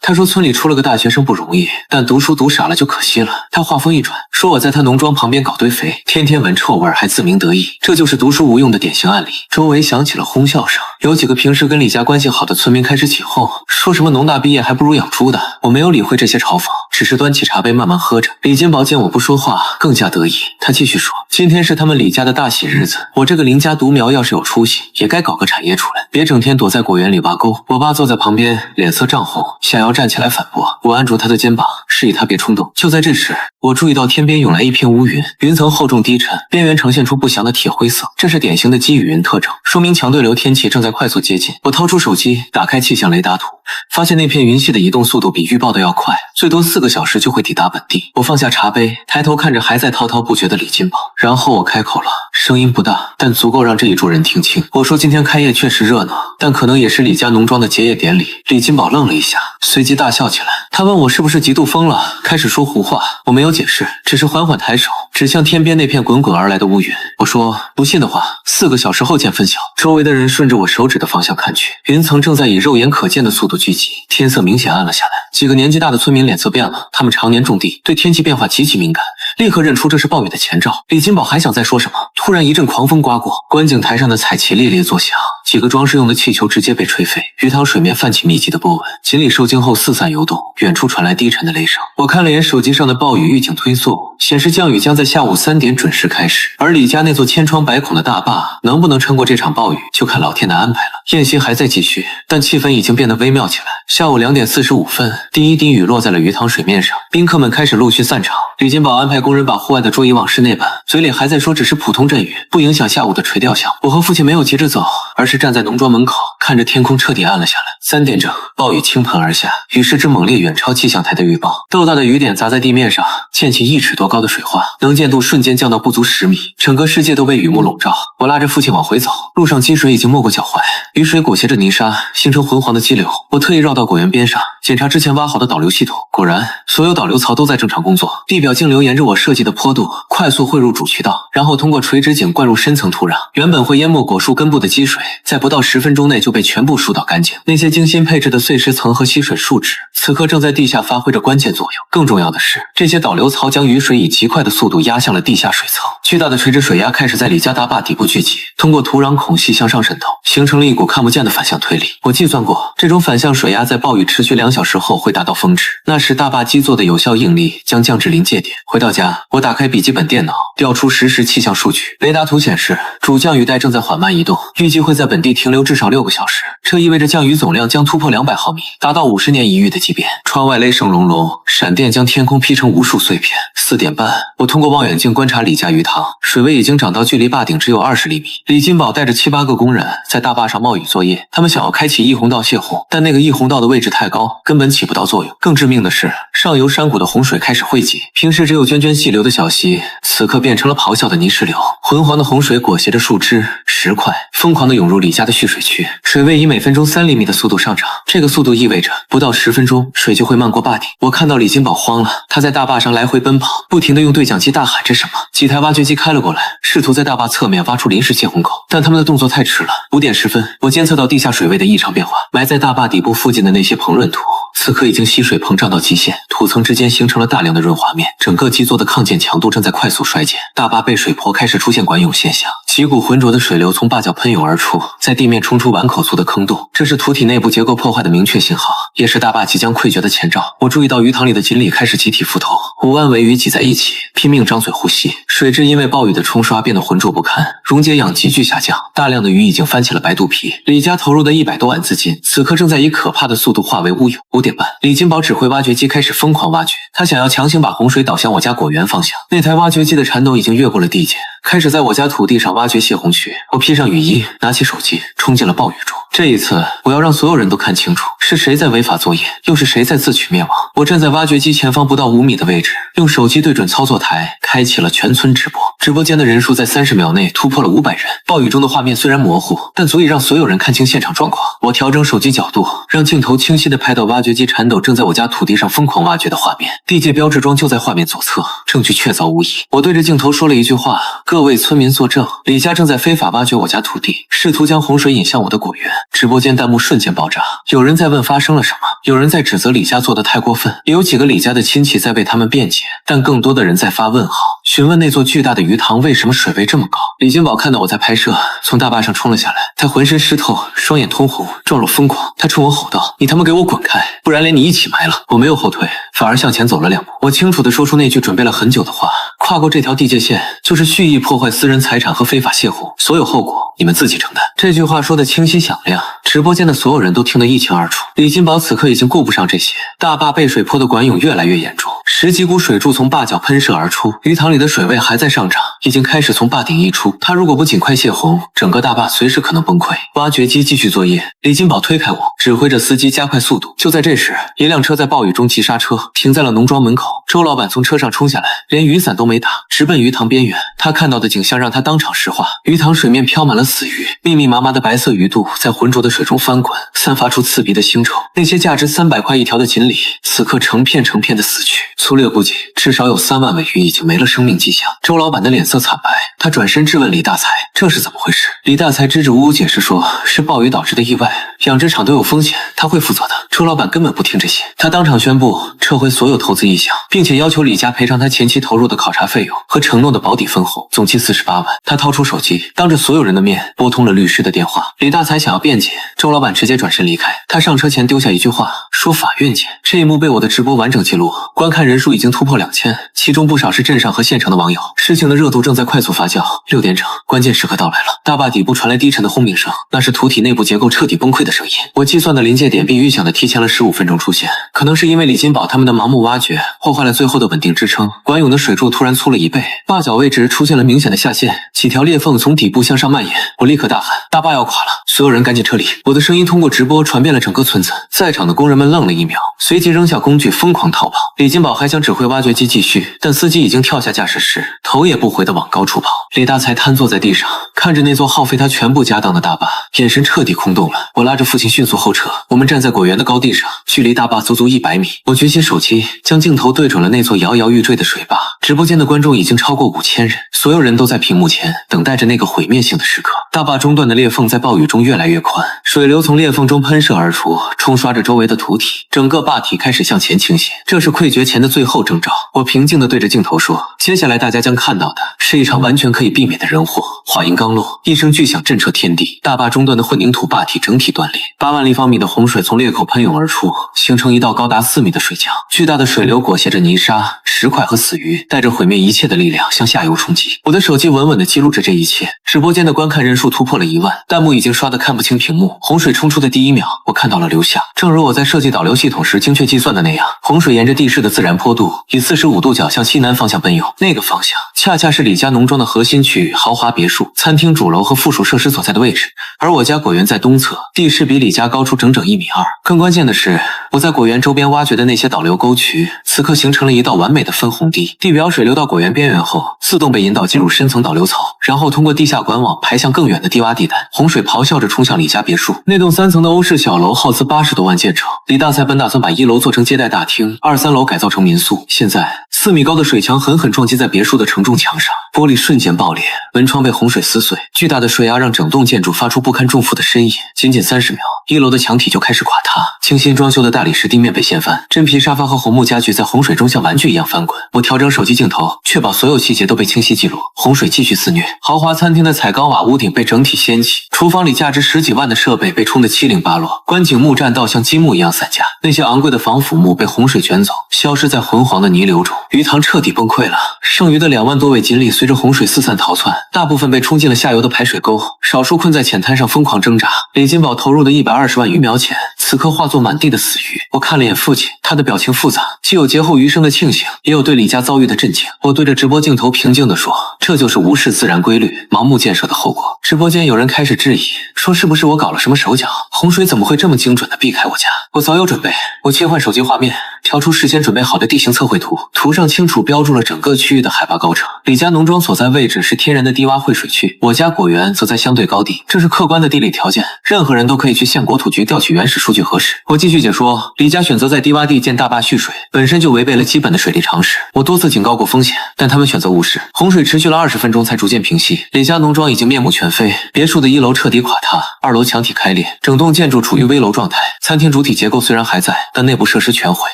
他说村里出了个大学生不容易，但读书读傻了就可惜了。他话锋一转，说我在他农庄旁边搞堆肥，天天闻臭味还自鸣得意，这就是读书无用的典型案例。周围响起了哄笑声，有几个平时跟李家关系好的村民开始起哄，说什么农大毕业还不如养猪的。我没有理会这些嘲讽，只是端起茶杯慢慢喝着。李金宝见我不说话，更加得意，他继续说，今天是他们李家的大喜日子，我这个邻家独苗要是有出息，也该搞个产业出来，别整天躲在果园里挖沟。我爸坐在旁边，脸色涨红，想要站起来反驳，我按住他的肩膀，示意他别冲动。就在这时，我注意到天边涌来一片乌云，云层厚重低沉，边缘呈现出不祥的铁灰色，这是典型的积雨云特征，说明强对流天气正在快速接近。我掏出手机，打开气象雷达图，发现那片云系的移动速度比预报的要快，最多4个小时就会抵达本地。我放下茶杯，抬头看着还在滔滔不绝的李金宝，然后我开口了，声音不大，但足够让这一桌人听清。我说今天开业确实热热闹，但可能也是李家农庄的结业典礼。李金宝愣了一下，随即大笑起来。他问我是不是极度疯了，开始说胡话。我没有解释，只是缓缓抬手指向天边那片滚滚而来的乌云。我说，不信的话，4个小时后见分晓。周围的人顺着我手指的方向看去，云层正在以肉眼可见的速度聚集，天色明显暗了下来。几个年纪大的村民脸色变了，他们常年种地，对天气变化极其敏感，立刻认出这是暴雨的前兆。李金宝还想再说什么，突然一阵狂风刮过，观景台上的彩旗猎猎作响，几个装饰用的气球直接被吹飞，鱼塘水面泛起密集的波纹，锦鲤受惊后四散游动，远处传来低沉的雷声。我看了眼手机上的暴雨预警推送，显示降雨将在下午3点准时开始，而李家那座千疮百孔的大坝能不能撑过这场暴雨，就看老天的安排了。宴席还在继续，但气氛已经变得微妙起来。下午2点45分，第一滴雨落在了鱼塘水面上，宾客们开始陆续散场。李金宝安排工人把户外的桌椅往室内搬，嘴里还在说只是普通阵雨，不影响下午的垂钓项目。我和父亲没有急着走，而是站在农庄门口，看着天空彻底暗了下来。3点整，暴雨倾盆而下，雨势之猛烈远超气象台的预报，豆大的雨点砸在地面上，溅起1尺多高的水花，能见度瞬间降到不足10米，整个世界都被雨幕笼罩。我拉着父亲往回走，路上积水已经没过脚踝，雨水裹挟着泥沙，形成浑黄的激流。我特意绕到果园边上，检查之前挖好的导流系统，果然所有导流槽都在正常工作，地表径流沿着我设计的坡度快速汇入主渠道，然后通过垂直井灌入深层土壤。原本会淹没果树根部的积水，在不到10分钟内就被全部疏导干净。那些精心配置的碎石层和吸水树脂，此刻正在地下发挥着关键作用。更重要的是，这些导流槽将雨水以极快的速度压向了地下水层，巨大的垂直水压开始在李家大坝底部聚集，通过土壤孔隙向上渗透，形成了一股看不见的反向推力。我计算过，这种反向水压在暴雨持续2小时后会达到峰值，那时大坝基座的有效应力将降至临界点。回到家，我打开笔记本电脑，调出实时气象数据。雷达图显示，主降雨带正在缓慢移动，预计会在本地停留至少6个小时，这意味着降雨总量将突破200毫米，达到50年一遇的级别。窗外雷声隆隆，闪电将天空劈成无数碎片。4点半，我通过望远镜观察李家鱼塘，水位已经涨到距离坝顶只有20厘米。李金宝带着7、8个工人在大坝上冒雨作业，他们想要开启溢洪道泄洪，但那个溢洪道的位置太高，根本起不到作用。更致命的是，上游山谷的洪水开始汇集，平时只有涓涓细流的小溪，此刻变成了咆哮的泥石流。浑黄的洪水裹挟着树枝、石块，疯狂地涌入李家的蓄水区，水位以每分钟3厘米的速度上涨。这个速度意味着不到10分钟，水就会漫过坝顶。我看到李金宝慌了，他在大坝上来回奔跑，不停地用对讲机大喊着什么。几台挖掘机开了过来，试图在大坝侧面挖出临时泄洪口，但他们的动作太迟了。5点10分，我监测到地下水位的异常变化，埋在大坝底部附近的那些膨润土，此刻已经吸水膨胀到极限，土层之间形成了大量的润滑面，整个基座的抗溅强度正在快速衰减，大坝被水泼开始出现管涌现象，几股浑浊的水流从坝角喷涌而出，在地面冲出碗口粗的坑洞，这是土体内部结构破坏的明确信号，也是大坝即将溃决的前兆。我注意到鱼塘里的锦鲤开始集体浮头，5万尾鱼挤在一起，拼命张嘴呼吸，水质因为暴雨的冲刷变得浑浊不堪，溶解氧急剧下降，大量的鱼已经翻起了白肚皮。李家投入的100多万资金，此刻正在以可怕的速度化为乌有。5点半，李金宝指挥挖掘机开始疯狂挖掘，他想要强行把洪水导向我家果园方向。那台挖掘机的铲斗已经越过了地界，开始在我家土地上挖掘泄洪区。我披上雨衣，拿起手机，冲进了暴雨中。这一次，我要让所有人都看清楚，是谁在违法作业，又是谁在自取灭亡。我站在挖掘机前方不到5米的位置，用手机对准操作台，开启了全村直播。直播间的人数在30秒内突破了500人。暴雨中的画面虽然模糊，但足以让所有人看清现场状况。我调整手机角度，让镜头清晰地拍到挖掘机铲斗正在我家土地上疯狂挖掘的画面。地界标志桩就在画面左侧，证据确凿无疑。我对着镜头说了一句话：各位村民作证，李家正在非法挖掘我家土地，试图将洪水引向我的果园。直播间弹幕瞬间爆炸，有人在问发生了什么，有人在指责李家做得太过分，也有几个李家的亲戚在为他们辩解，但更多的人在发问号，询问那座巨大的鱼塘为什么水位这么高。李金宝看到我在拍摄，从大坝上冲了下来，他浑身湿透，双眼通红，状若疯狂。他冲我吼道：你他妈给我滚开，不然连你一起埋了。我没有后退，反而向前走了2步。我清楚地说出那句准备了很久的话：跨过这条地界线，就是蓄意破坏私人财产和非法泄洪，所有后果你们自己承担。这句话说得清晰响亮，直播间的所有人都听得一清二楚。李金宝此刻已经顾不上这些，大坝被水泼的管涌越来越严重，10几股水柱从坝角喷射而出，鱼塘里的水位还在上涨，已经开始从坝顶溢出。他如果不尽快泄洪，整个大坝随时可能崩溃。挖掘机继续作业，李金宝推开我，指挥着司机加快速度。就在这时，一辆车在暴雨中急刹车，停在了农庄门口。周老板从车上冲下来，连雨伞都没打，直奔鱼塘边缘。他看到的景象让他当场石化，鱼塘水面飘满了死鱼，密密麻麻的白色鱼肚在浑浊的水中翻滚，散发出刺鼻的腥臭。那些价值300块一条的锦鲤，此刻成片成片的死去。粗略估计，至少有3万尾鱼已经没了生命迹象。周老板的脸色惨白，他转身质问李大才：“这是怎么回事？”李大才支支吾吾解释说：“是暴雨导致的意外，养殖场都有风险，他会负责的。”周老板根本不听这些，他当场宣布撤回所有投资意向，并且要求李家赔偿他前期投入的考察费用和承诺的保底分红，总计48万。他掏出手机，当着所有人的面拨通了律师的电话。李大才想要辩解，周老板直接转身离开。他上车前丢下一句话，说法院见。这一幕被我的直播完整记录，观看人数已经突破2000，其中不少是镇上和县城的网友。事情的热度正在快速发酵。6点整，关键时刻到来了。大坝底部传来低沉的轰鸣声，那是土体内部结构彻底崩溃的声音。我计算的临界点比预想的提前了15分钟出现，可能是因为李金宝他们的盲目挖掘破坏了最后的稳定支撑，管涌的水柱突然粗了1倍，坝角位置出现了明显的下陷，几条裂缝从底部向上蔓延。我立刻大喊：“大坝要垮了！所有人赶紧撤离！”我的声音通过直播传遍了整个村子，在场的工人们愣了1秒，随即扔下工具疯狂逃跑。李金宝还想指挥挖掘机继续，但司机已经跳下驾驶室，头也不回地往高处跑。李大才瘫坐在地上，看着那座耗费他全部家当的大坝，眼神彻底空洞了。我拉着父亲迅速后撤，我们站在果园的高地上，距离大坝足足100米。我举起手机，将镜头对准了那座摇摇欲坠的水坝。直播间的观众已经超过5000人，所有人都在屏幕前等待着那个毁灭性的时刻。大坝中段的裂缝在暴雨中越来越宽，水流从裂缝中喷射而出，冲刷着周围的土体，整个坝体开始向前倾斜。这是溃决前的最后征兆。我平静地对着镜头说：“接下来大家将看到的是一场完全可以避免的人祸。”话音刚落，一声巨响震彻天地，大坝中段的混凝土坝体整体断裂，8万立方米的洪水从裂口喷涌而出，形成一道高达4米的水墙。巨大的水流裹挟着泥沙、石块和死鱼，带着毁灭一切的力量向下游冲击。我的手机稳稳地记录着这一切。直播间的观看人数突破了1万，弹幕已经刷得看不清屏幕。洪水冲出的第1秒，我看到了流向，正如我在设计导流系统时精确计算的那样，洪水沿着地势的自然坡度，以45度角向西南方向奔涌。那个方向恰恰是李家农庄的核心区域，豪华别墅、餐厅、主楼和附属设施所在的位置。而我家果园在东侧，地势比李家高出整整1.2米。更关键的是，我在果园周边挖掘的那些导流沟渠，此刻形成了一道完美的分洪堤。地表水流到果园边缘后，自动被引导进入深层导流槽，然后通过地下管网排向更远的低洼地带。洪水咆哮着冲向李家别墅。那栋3层的欧式小楼耗资80多万建成。李大才本打算把1楼做成接待大厅，2、3楼改造成民宿。现在4米高的水墙狠狠撞击在别墅的承重墙上，玻璃瞬间爆裂，门窗被洪水撕碎。巨大的水压让整栋建筑发出不堪重负的呻吟。仅仅30秒，1楼的墙体就开始垮塌，精心装修的大理石地面被掀翻，真皮沙发和红木家具在洪水中像玩具一样翻滚。我调整手机镜头，确保所有细节都被清晰记录。洪水继续肆虐，豪华餐厅的彩钢瓦屋顶被整体掀起，厨房里价值10几万的设备被冲得七零八落，观景木栈道像积木一样散架。那些昂贵的防腐木被洪水卷走，消失在浑黄的泥流中。鱼塘彻底崩溃了，剩余的2万多尾锦鲤随着洪水四散逃窜，大部分被冲进了下游的排水沟，少数困在浅滩上疯狂挣扎。李金宝投入的120万鱼苗钱，此刻化作满地的死鱼。我看了眼父亲，他的表情复杂，既有劫后余生的庆幸，也有对李家遭遇的震惊。我对着直播镜头平静地说：“这就是无视自然规律、盲目建设的后果。”直播间有人开始质疑，说是不是我搞了什么手脚？洪水怎么会这么精准地避开我家？我早有准备，我切换手机画面，调出事先准备好的地形测绘图，图上清楚标注了整个区域的海拔高程。李家农庄所在位置是天然的低洼汇水区，我家果园则在相对高地，这是客观的地理条件，任何人都可以去县国土局调取原始数据核实。我继续解说，李家选择在低洼地建大坝蓄水，本身就违背了基本的水利常识。我多次警告过风险，但他们选择无视。洪水持续了20分钟才逐渐平息，李家农庄已经面目全非，别墅的1楼彻底垮塌，2楼墙体开裂，整栋建筑处于危楼状态。餐厅主体结构虽然还在，但内部设施全毁，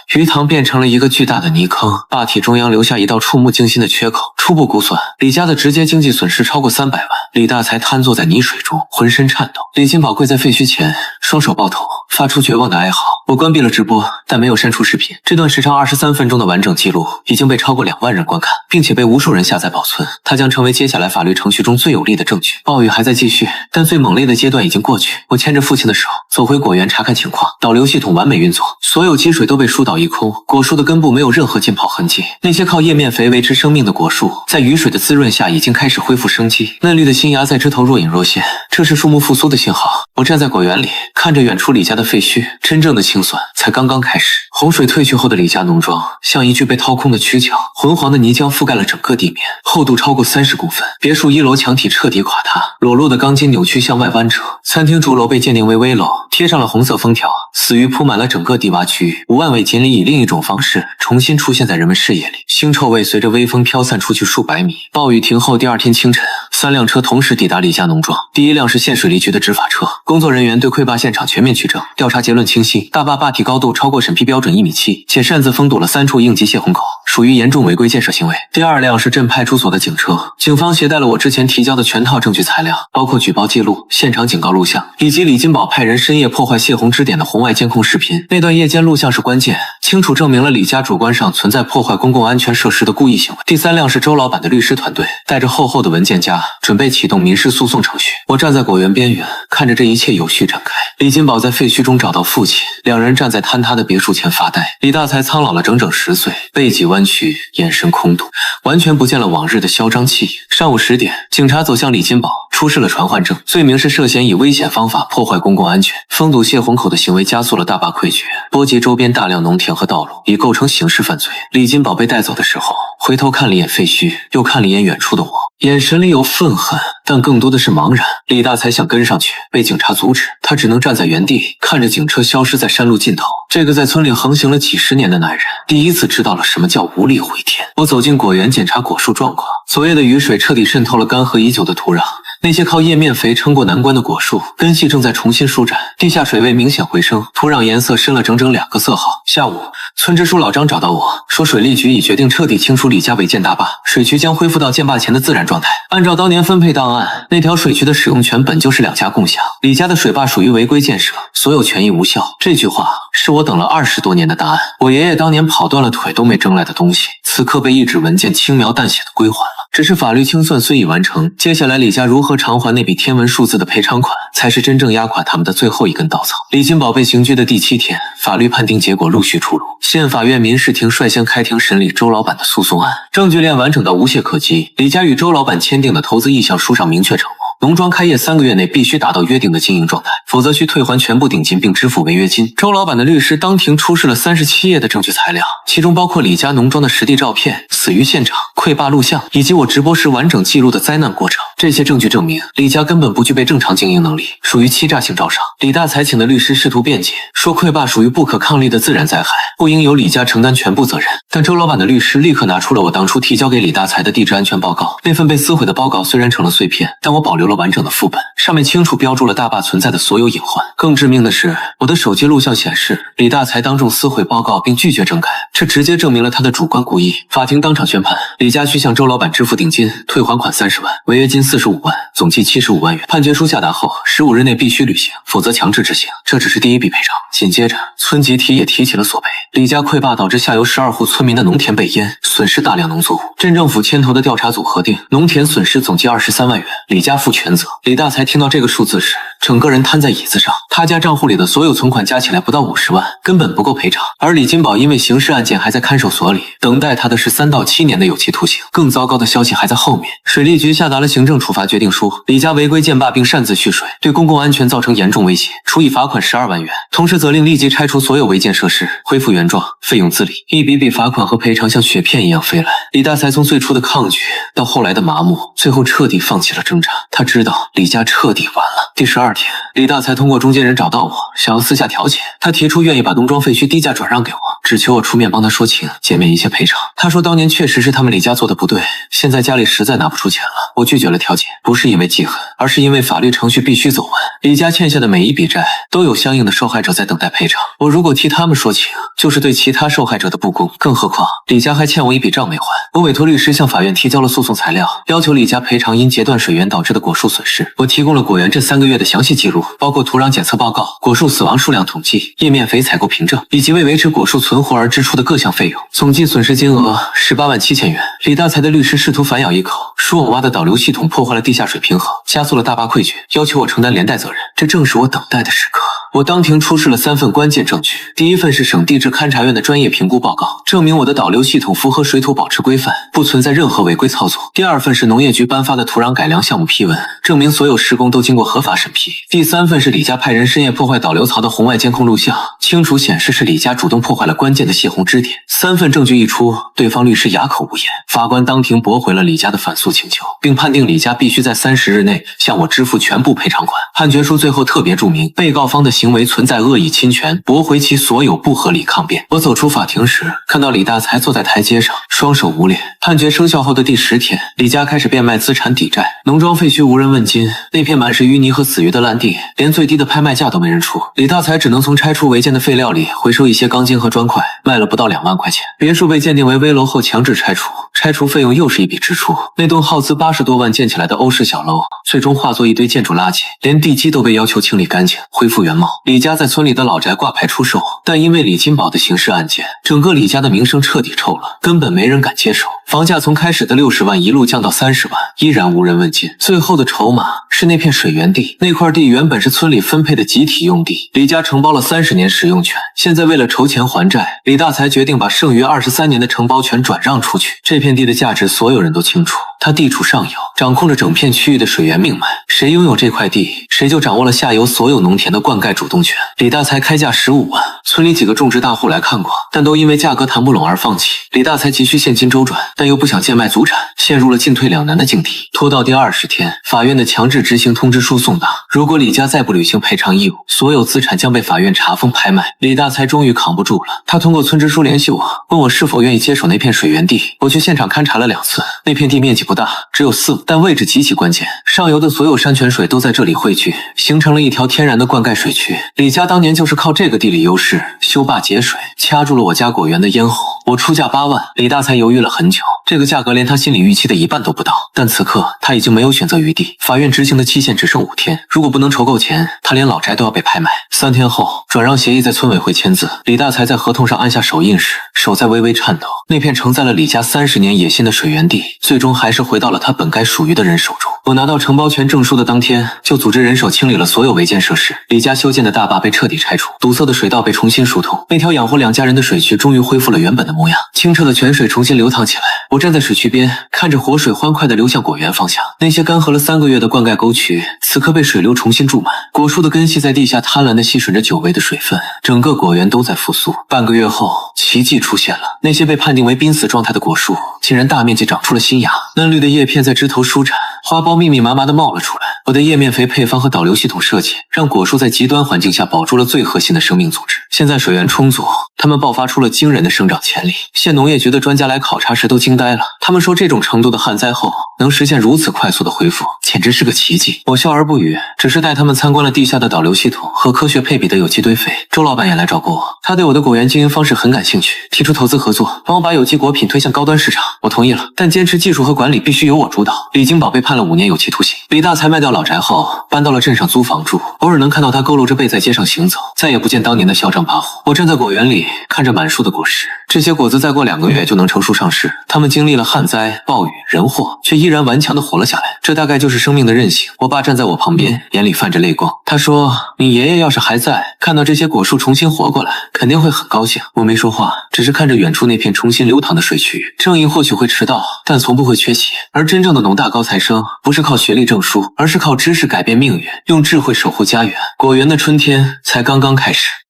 鱼塘变成了一个巨大的泥坑，坝体中央留下一道触目惊心的缺口。初步估算，李家的直接经济损失超过300万。李大才瘫坐在泥水中，浑身颤抖。李金宝跪在废墟前，双手抱头，发出绝望的哀嚎。我关闭了直播，但没有删除视频。这段时长23分钟的完整记录已经被超过2万人观看，并且被无数人下载保存。它将成为接下来法律程序中最有力的证据。暴雨还在继续，但最猛烈的阶段已经过去。我牵着父亲的手走回果园查看情况，导流系统完美运作，所有积水都被疏导一空，果树的根部没有任何浸泡痕迹。那些靠叶面肥维持生命的果树，在雨水的滋润下已经开始恢复生机，嫩绿的新芽在枝头若隐若现，这是树木复苏的信号。我站在果园里，看着远处李家的废墟，真正的清算才刚刚开始。洪水退去后的李家农庄像一具被掏空的躯壳，浑黄的泥浆覆盖了整个地面，厚度超过30公分。别墅1楼墙体彻底垮塌，裸露的钢筋扭曲向外弯折。餐厅主楼被鉴定为危楼，贴上了红色封条，死鱼铺满了整个地洼区。5万尾锦鲤以另一种方式重新出现在人们视野里，腥臭味随着微风飘散出去数百米。暴雨停后第2天清晨，3辆车同时抵达李家农庄。第一辆是县水利局的执法车，工作人员对溃坝现场全面取证，调查结论清晰，大坝坝体高度超过审批标准1.7米，且擅自封堵了3处应急泄洪口，属于严重违规建设行为。第2辆是镇派出所的警车，警方携带了我之前提交的全套证据材料，包括举报记录、现场警告录像，以及李金宝派人深夜破坏泄洪支点的红外监控视频。那段夜间录像是关键，清楚证明了李家主观上存在破坏公共安全设施的故意行为。第3辆是周老板的律师团队，带着厚厚的文件夹，准备启动民事诉讼程序。我站在果园边缘，看着这一切有序展开。李金宝在废墟中找到父亲，两人站在坍塌的别墅前发呆。李大才苍老了整整10岁，背脊弯曲，眼神空洞，完全不见了往日的嚣张气宇。上午10点，警察走向李金宝，出示了传唤证，罪名是涉嫌以危险方法破坏公共安全，封堵泄洪口的行为加速了大坝溃决，波及周边大量农田和道路，已构成刑事犯罪。李金宝被带走的时候，回头看了一眼废墟，又看了一眼远处的我，眼神里有愤恨，但更多的是茫然。李大才想跟上去，被警察阻止，他只能站在原地，看着警车消失在山路尽头。这个在村里横行了几10年的男人，第一次知道了什么叫无力回天。我走进果园检查果树状况，昨夜的雨水彻底渗透了干涸已久的土壤，那些靠叶面肥撑过难关的果树，根系正在重新舒展，地下水位明显回升，土壤颜色深了整整2个色号。下午，村支书老张找到我说，水利局已决定彻底清除李家违建大坝，水渠将恢复到建坝前的自然状态。按照当年分配档案，那条水渠的使用权本就是2家共享，李家的水坝属于违规建设，所有权益无效。这句话是我等了20多年的答案。我爷爷当年跑断了腿都没争来的东西，此刻被一纸文件轻描淡写的归还了。只是法律清算虽已完成，接下来李家如何偿还那笔天文数字的赔偿款，才是真正压垮他们的最后一根稻草。李金宝被刑拘的第7天，法律判定结果陆续出炉。县法院民事庭率先开庭审理周老板的诉讼案，证据链完整到无懈可击。李家与周老板签订的投资意向书上明确承诺，农庄开业3个月内必须达到约定的经营状态，否则需退还全部定金并支付违约金。周老板的律师当庭出示了37页的证据材料，其中包括李家农庄的实地照片、死于现场、溃坝录像，以及我直播时完整记录的灾难过程。这些证据证明，李家根本不具备正常经营能力，属于欺诈性招商。李大才请的律师试图辩解，说溃坝属于不可抗力的自然灾害，不应由李家承担全部责任。但周老板的律师立刻拿出了我当初提交给李大才的地质安全报告。那份被撕毁的报告虽然成了碎片，但我保留了完整的副本，上面清楚标注了大坝存在的所有隐患。更致命的是，我的手机录像显示，李大才当众撕毁报告并拒绝整改，这直接证明了他的主观故意。法庭当场宣判，李家需向周老板支付定金、退还款30万，违约金45万，总计75万元。判决书下达后，15日内必须履行，否则强制执行。这只是第一笔赔偿。紧接着，村集体也提起了索赔。李家溃坝导致下游12户村民的农田被淹，损失大量农作物。镇政府牵头的调查组核定，农田损失总计23万元，李家负全责。李大才听到这个数字时，整个人瘫在椅子上。他家账户里的所有存款加起来不到50万，根本不够赔偿。而李金宝因为刑事案件还在看守所里，等待他的是3到7年的有期徒刑。更糟糕的消息还在后面，水利局下达了行政处罚决定书，李家违规建坝并擅自蓄水，对公共安全造成严重威胁，处以罚款12万元，同时责令立即拆除所有违建设施，恢复原状，费用自理。一笔笔罚款和赔偿像雪片一样飞来。李大才从最初的抗拒到后来的麻木，最后彻底放弃了挣扎。他知道李家彻底完了。第12天，李大才通过中间人找到我，想要私下调解。他提出愿意把农庄废墟低价转让给我，只求我出面帮他说情，减免一切赔偿。他说当年确实是他们李家做的不对，现在家里实在拿不出钱了。我拒绝了调解，不是因为记恨，而是因为法律程序必须走完。李家欠下的每一笔债都有相应的受害者在等待赔偿，我如果替他们说情，就是对其他受害者的不公。更何况李家还欠我一笔账没还。我委托律师向法院提交了诉讼材料，要求李家赔偿因截断水源导致的果树损失。我提供了果园这3个月的详细记录，包括土壤检测报告、果树死亡数量统计、叶面肥采购凭证，以及为维持果树存活而支出的各项费用，总计损失金额18万7千元。李大才的律师试图反咬一口，说我挖的导流系统破坏了地下水平衡，加速了大坝溃决，要求我承担连带责任。这正是我等待的时刻。我当庭出示了3份关键证据，第一份是省地质勘察院的专业评估报告，证明我的导流系统符合水土保持规范，不存在任何违规操作。第二份是农业局颁发的土壤改良项目批文，证明所有施工都经过合法审批。第三份是李家派人深夜破坏导流槽的红外监控录像，清楚显示是李家主动破坏了关键的泄洪支点。3份证据一出，对方律师哑口无言。法官当庭驳回了李家的反诉请求，并判定李家必须在30日内向我支付全部赔偿款。判决书最后特别注明，被告方的行为存在恶意侵权，驳回其所有不合理抗辩。我走出法庭时，看到李大才坐在台阶上，双手捂脸。判决生效后的第10天，李家开始变卖资产抵债，农庄废墟无人问津，那片满是淤泥和死鱼的烂地，连最低的拍卖价都没人出。李大才只能从拆除违建的废料里回收一些钢筋和砖块，卖了不到2万块钱。别墅被鉴定为危楼后强制拆除，拆除费用又是一笔支出。那栋耗资80多万建起来的欧式小楼，最终化作一堆建筑垃圾，连地基都被要求清理干净，恢复原貌。李家在村里的老宅挂牌出售，但因为李金宝的刑事案件，整个李家的名声彻底臭了，根本没人敢接手。房价从开始的60万一路降到30万，依然无人问津。最后的筹码是那片水源地，那块地原本是村里分配的集体用地，李家承包了30年使用权。现在为了筹钱还债，李大才决定把剩余23年的承包权转让出去。这片地的价值所有人都清楚，它地处上游，掌控着整片区域的水源命脉，谁拥有这块地，谁就掌握了下游所有农田的灌溉主动权。李大才开价15万，村里几个种植大户来看过，但都因为价格谈不拢而放弃。李大才急需现金周转，但又不想贱卖祖产，陷入了进退两难的境地。拖到第20天，法院的强制执行通知书送达，如果李家再不履行赔偿义务，所有资产将被法院查封拍卖。李大才终于扛不住了，他通过村支书联系我，问我是否愿意接手那片水源地。我去现场勘察了2次，那片地面积不大，只有4亩，但位置极其关键，上游的所有山泉水都在这里汇聚，形成了一条天然的灌溉水渠。李家当年就是靠这个地理优势修坝节水，掐住了我家果园的咽喉。我出价8万，李大才犹豫了很久，这个价格连他心里预期的一半都不到。但此刻他已经没有选择余地，法院执行的期限只剩5天，如果不能筹够钱，他连老宅都要被拍卖。3天后，转让协议在村委会签字，李大才在合同上按下手印时，手在微微颤抖。那片承载了李家30年野心的水源地，最终还是回到了他本该属于的人手中。我拿到承包权证书的当天，就组织人手清理了所有违建设施，李家修建的大坝被彻底拆除，堵塞的水道被重新疏通，那条养活2家人的水渠终于恢复了原本的模样，清澈的泉水重新流淌起来。我站在水渠边，看着活水欢快地流向果园方向，那些干涸了3个月的灌溉沟渠，此刻被水流重新注满，果树的根系在地下贪婪地吸吮着久违的水分，整个果园都在复苏。半个月后，奇迹出现了，那些被判定为濒死状态的果树，竟然大面积长出了新芽，嫩绿的叶片在枝头舒展，花苞密密麻麻地冒了出来。我的叶面肥配方和导流系统设计，让果树在极端环境下保住了最核心的生命组织。现在水源充足，它们爆发出了惊人的生长潜力。县农业局的专家来考察时都惊呆了，他们说这种程度的旱灾后能实现如此快速的恢复，简直是个奇迹。我笑而不语，只是带他们参观了地下的导流系统和科学配比的有机堆肥。周老板也来找过我，他对我的果园经营方式很感兴趣，提出投资合作，帮我把有机果品推向高端市场。我同意了，但坚持技术和管理必须由我主导。李金宝被判了5年有期徒刑。李大才卖掉老宅后，搬到了镇上租房住，偶尔能看到他佝偻着背在街上行走，再也不见当年的嚣张跋扈。我站在果园里，看着满树的果实，这些果子再过2个月就能成熟上市。他们经历了旱灾、暴雨、人祸，却依然顽强地活了下来，这大概就是生命的韧性。我爸站在我旁边，眼里泛着泪光。他说：“你爷爷要是还在，看到这些果树重新活过来，肯定会很高兴。”我没说话，只是看着远处那片重新流淌的水渠。正义或许会迟到，但从不会缺席。而真正的农大高材生，不是靠学历证书，而是靠知识改变命运，用智慧守护家园。果园的春天才刚刚开始。